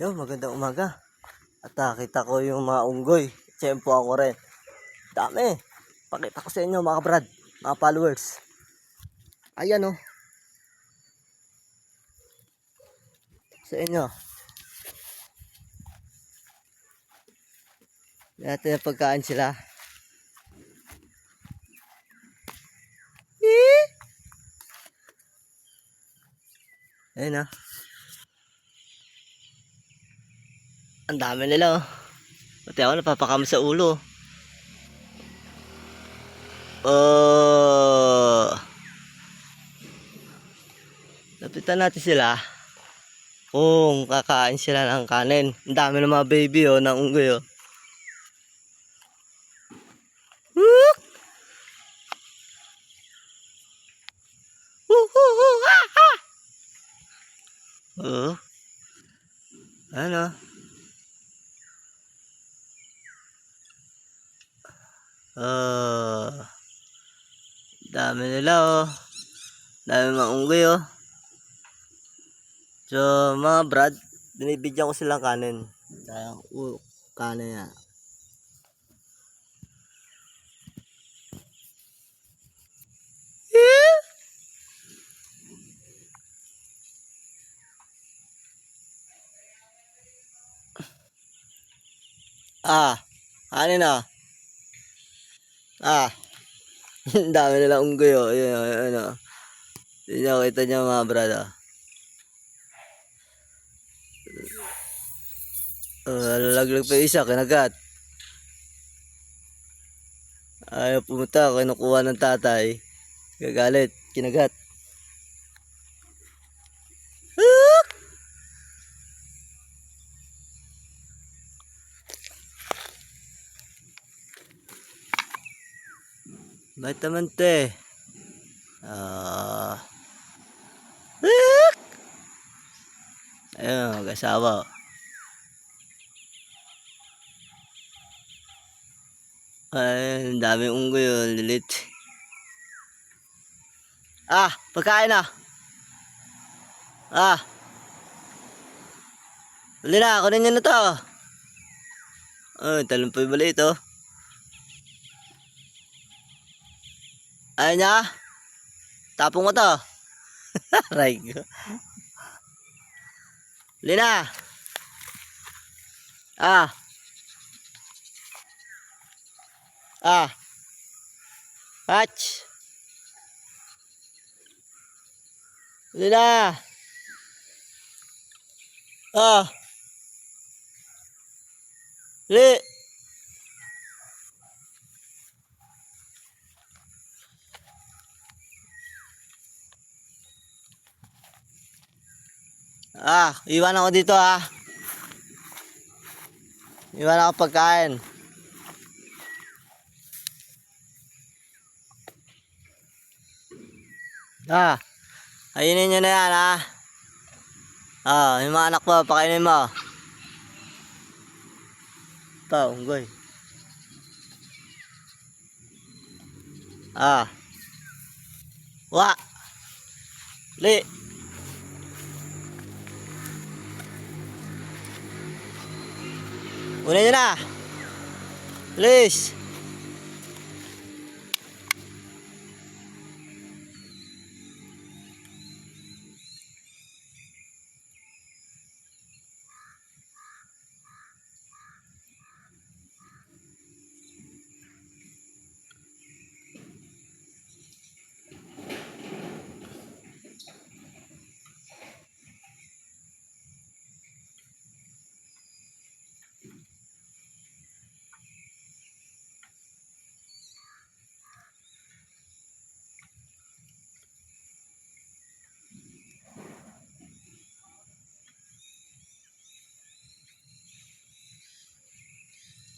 Yo, magandang umaga. At nakita ko yung mga unggoy. Tiyempo ako rin. Dami. Pakita ko sa inyo mga kabrad, mga followers. Ayan oh. Sa inyo. Natin yung pagkain sila. Ayan oh. Ang dami nila oh. Pati ako napapakam sa ulo. Oh. Lapitan natin sila. Kung kakain sila ng kanin. Ang dami ng mga baby oh, ng unggoy oh. Woo! Oh. Ano? Oh. Dami nila oh. Dami mga unggoy oh. So mga brad, binibigyan ko silang kanin. Kaya kanin nga. Kanin na. Ang dami nilang unggoy oh. Ayun oh, ayun oh. Hindi nyo kita nyo mga brad oh. Lalaglag pa isa, kinagat. Ayaw pumunta, kinukuha ng tatay. Gagalit, kinagat. Ba't naman te? Ayun, mag-asawa. Ay, ang daming unggoy yun, lilit. Pagkain na. Huli na, kunin nyo na to. Talon pa yung maliit oh. Ayaw niya? Tapong mo to. Aray ko. Huli na. Hatch. Huli na. Huli. Iwan ako dito Iwan ako pagkain. Ayunin nyo na yan yung mga anak mo, pakainin mo. Ito, unggoy. Li. Unin nyo na. Please.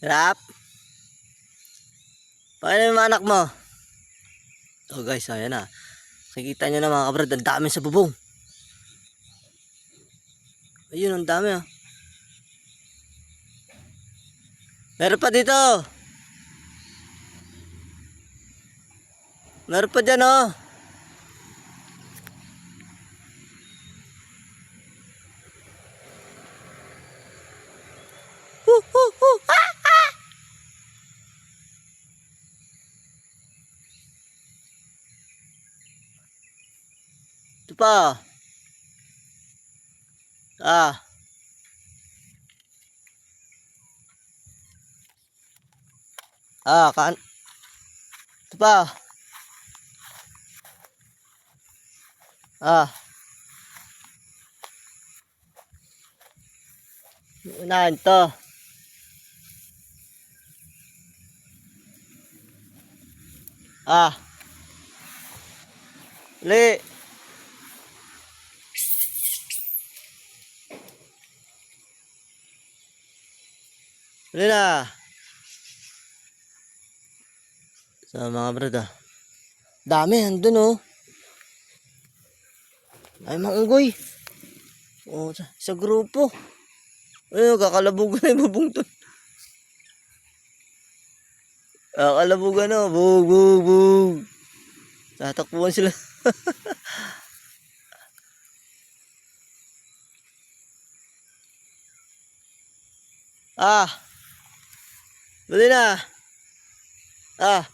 Rap. Pakainin mo yung mga anak mo. Guys, ayan na. Nakikita nyo na mga kabrad, ang dami sa bubong. Ayun, ang dami Meron pa dito. Meron pa dyan Ito pa. Ah. Kan. Ito pa. Ah. Unahan to. Ah. Uli. Uli na. Sa mga brad ah. Dami, andun oh. Ay, mga unggoy. Oh, sa grupo. Ayun, kakalabugan na yung bubong to. Kakalabugan na. Bug, bug, bug. Tatakbuhan sila. Ah. Dali na. Ah.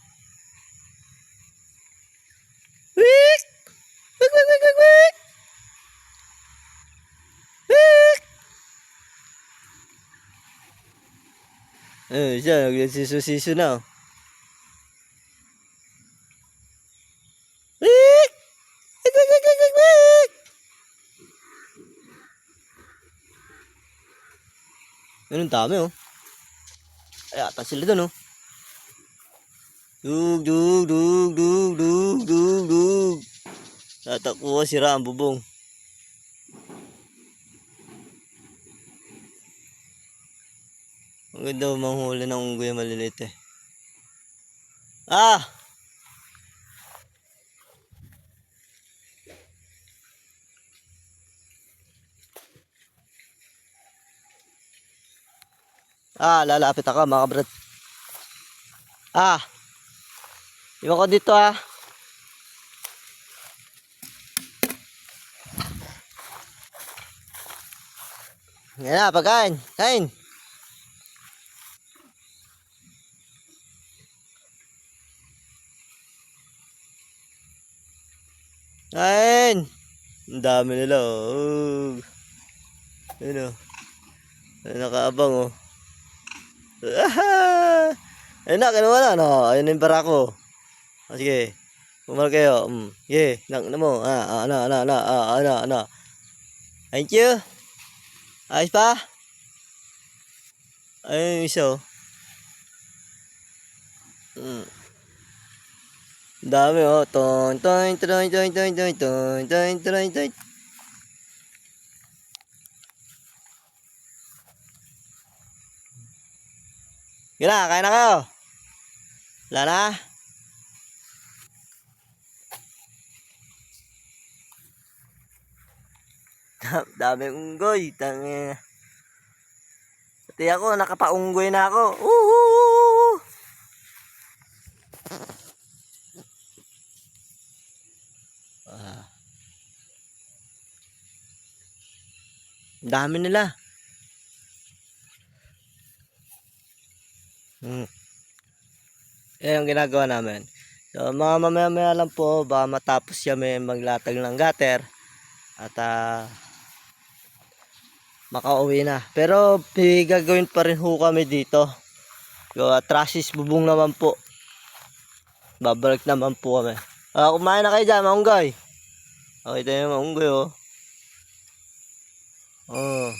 Wik! Wik, wik, wik, wik, wik! Wik! Ayun siya, nagsisiso na oh. Wik! Wik, wik, wik, wik, wik, wik! Ayun, ang dami oh. Ay, ata sila dun oh. Dug, dug, dug, dug, dug, dug, dug. Tatakbuhan, sira ang bubong. Ang ganda manghuli ng unggoy maliliit eh. Ah! Lalapit ako mga kabrad. Ah! Iwan ko dito ah. Yan na, pagkain. Kain. Kain. Ang dami nila oh. Ayun oh. Nakaabang oh. Ayun na, kinuha na. No? Ayun na yung barako. Sige. Pumal kayo. Sige. Ano mo. Ano. Thank you. Ayos pa? Ayun yung isa oh. Ang dami oh. Ton, ton, ton, ton, ton, ton, ton, ton, ton, ton. Gila, kain na kayo. Wala na. Daming unggoy. Pati ako, nakapaunggoy na ako. Uhuhu! Dami nila. Yan yung ginagawa namin. So, mga mamaya lang po, baka matapos kami maglatag ng gutter at makauwi na. Pero gagawin pa rin ho kami dito. Trusses bubong naman po. Babalik naman po kami. Kumain na kayo dyan, maunggay. Okay tayo maunggay oh. Oh.